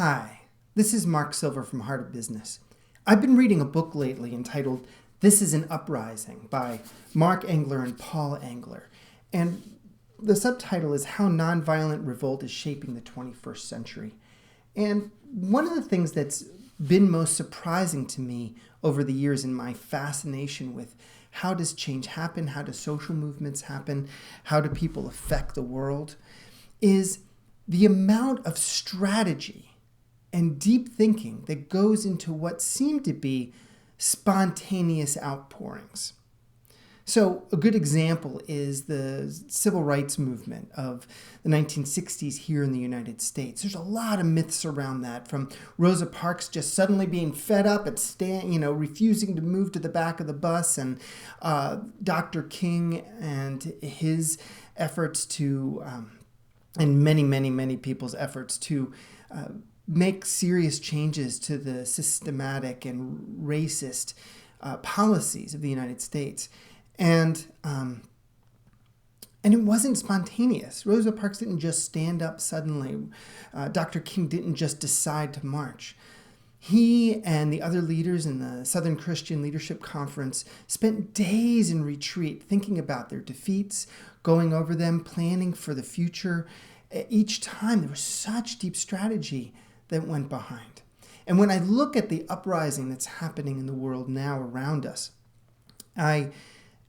Hi, this is Mark Silver from Heart of Business. I've been reading a book lately entitled This is an Uprising by Mark Engler and Paul Engler. And the subtitle is How Nonviolent Revolt is Shaping the 21st Century. And one of the things that's been most surprising to me over the years in my fascination with how does change happen, how do social movements happen, how do people affect the world, is the amount of strategy and deep thinking that goes into what seem to be spontaneous outpourings. So a good example is the civil rights movement of the 1960s here in the United States. There's a lot of myths around that, from Rosa Parks just suddenly being fed up and refusing to move to the back of the bus, and Dr. King and his efforts to, and many people's efforts to make serious changes to the systematic and racist policies of the United States. And it wasn't spontaneous. Rosa Parks didn't just stand up suddenly. Dr. King didn't just decide to march. He and the other leaders in the Southern Christian Leadership Conference spent days in retreat thinking about their defeats, going over them, planning for the future. Each time there was such deep strategy that went behind. And when I look at the uprising that's happening in the world now around us, I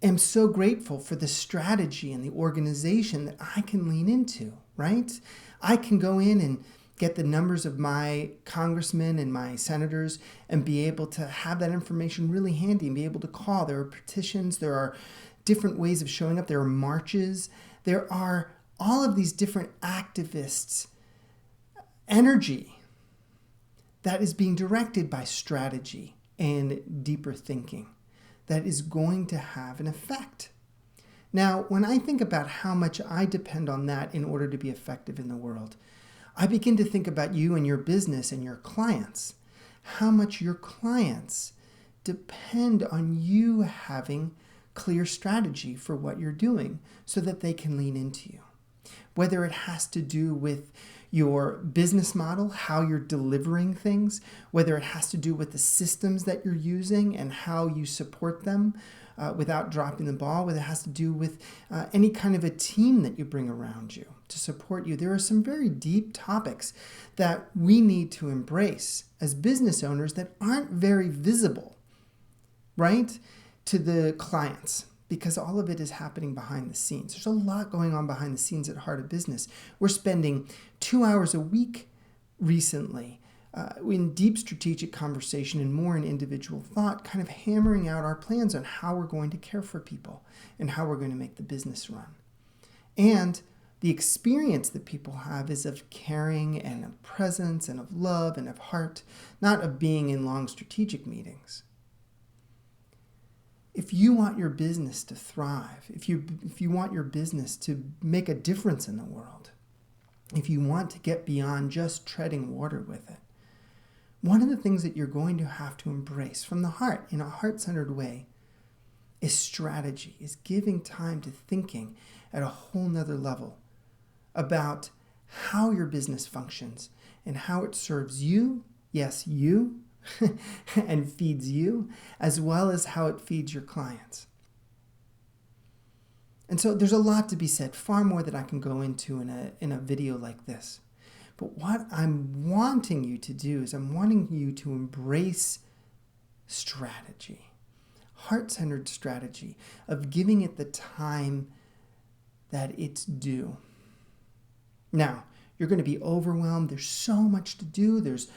am so grateful for the strategy and the organization that I can lean into, right? I can go in and get the numbers of my congressmen and my senators and be able to have that information really handy and be able to call. There are petitions, there are different ways of showing up, there are marches, there are all of these different activists' energy that is being directed by strategy and deeper thinking that is going to have an effect. Now, when I think about how much I depend on that in order to be effective in the world, I begin to think about you and your business and your clients, how much your clients depend on you having clear strategy for what you're doing so that they can lean into you. Whether it has to do with your business model, how you're delivering things, whether it has to do with the systems that you're using and how you support them without dropping the ball, whether it has to do with any kind of a team that you bring around you to support you. There are some very deep topics that we need to embrace as business owners that aren't very visible, right, to the clients, because all of it is happening behind the scenes. There's a lot going on behind the scenes at Heart of Business. We're spending 2 hours a week recently in deep strategic conversation and more in individual thought, kind of hammering out our plans on how we're going to care for people and how we're going to make the business run. And the experience that people have is of caring and of presence and of love and of heart, not of being in long strategic meetings. If you want your business to thrive, if you want your business to make a difference in the world, if you want to get beyond just treading water with it, one of the things that you're going to have to embrace from the heart, in a heart-centered way, is strategy, is giving time to thinking at a whole nother level about how your business functions and how it serves you, yes, you, and feeds you, as well as how it feeds your clients. And so there's a lot to be said, far more that I can go into in a video like this. But what I'm wanting you to do is I'm wanting you to embrace strategy, heart-centered strategy, of giving it the time that it's due. Now, you're going to be overwhelmed. There's so much to do. There's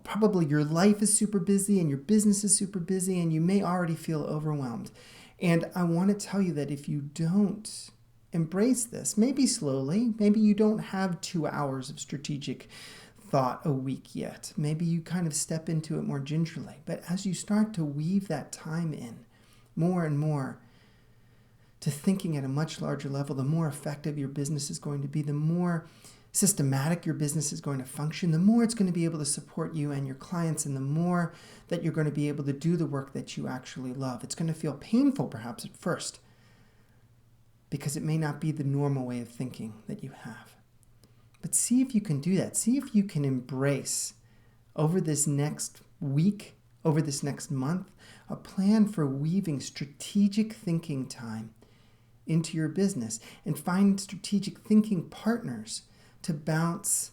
probably your life is super busy and your business is super busy and you may already feel overwhelmed. And I want to tell you that if you don't embrace this, maybe slowly, maybe you don't have 2 hours of strategic thought a week yet. Maybe you kind of step into it more gingerly. But as you start to weave that time in more and more to thinking at a much larger level, the more effective your business is going to be, the more systematic your business is going to function, the more it's going to be able to support you and your clients, and the more that you're going to be able to do the work that you actually love. It's going to feel painful perhaps at first because it may not be the normal way of thinking that you have. But see if you can do that. See if you can embrace over this next week, over this next month, a plan for weaving strategic thinking time into your business, and find strategic thinking partners to bounce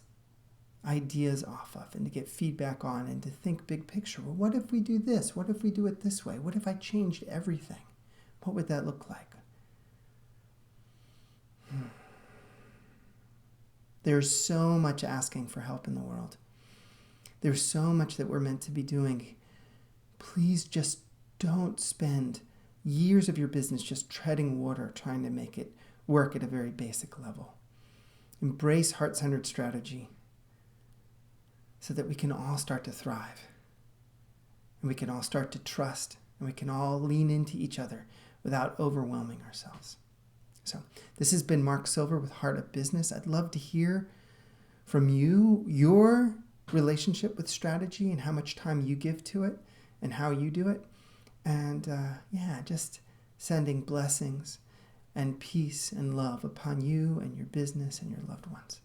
ideas off of and to get feedback on and to think big picture. Well, what if we do this? What if we do it this way? What if I changed everything? What would that look like? There's so much asking for help in the world. There's so much that we're meant to be doing. Please just don't spend years of your business just treading water trying to make it work at a very basic level. Embrace heart-centered strategy so that we can all start to thrive, and we can all start to trust, and we can all lean into each other without overwhelming ourselves. So this has been Mark Silver with Heart of Business. I'd love to hear from you, your relationship with strategy and how much time you give to it and how you do it. And just sending blessings and peace and love upon you and your business and your loved ones.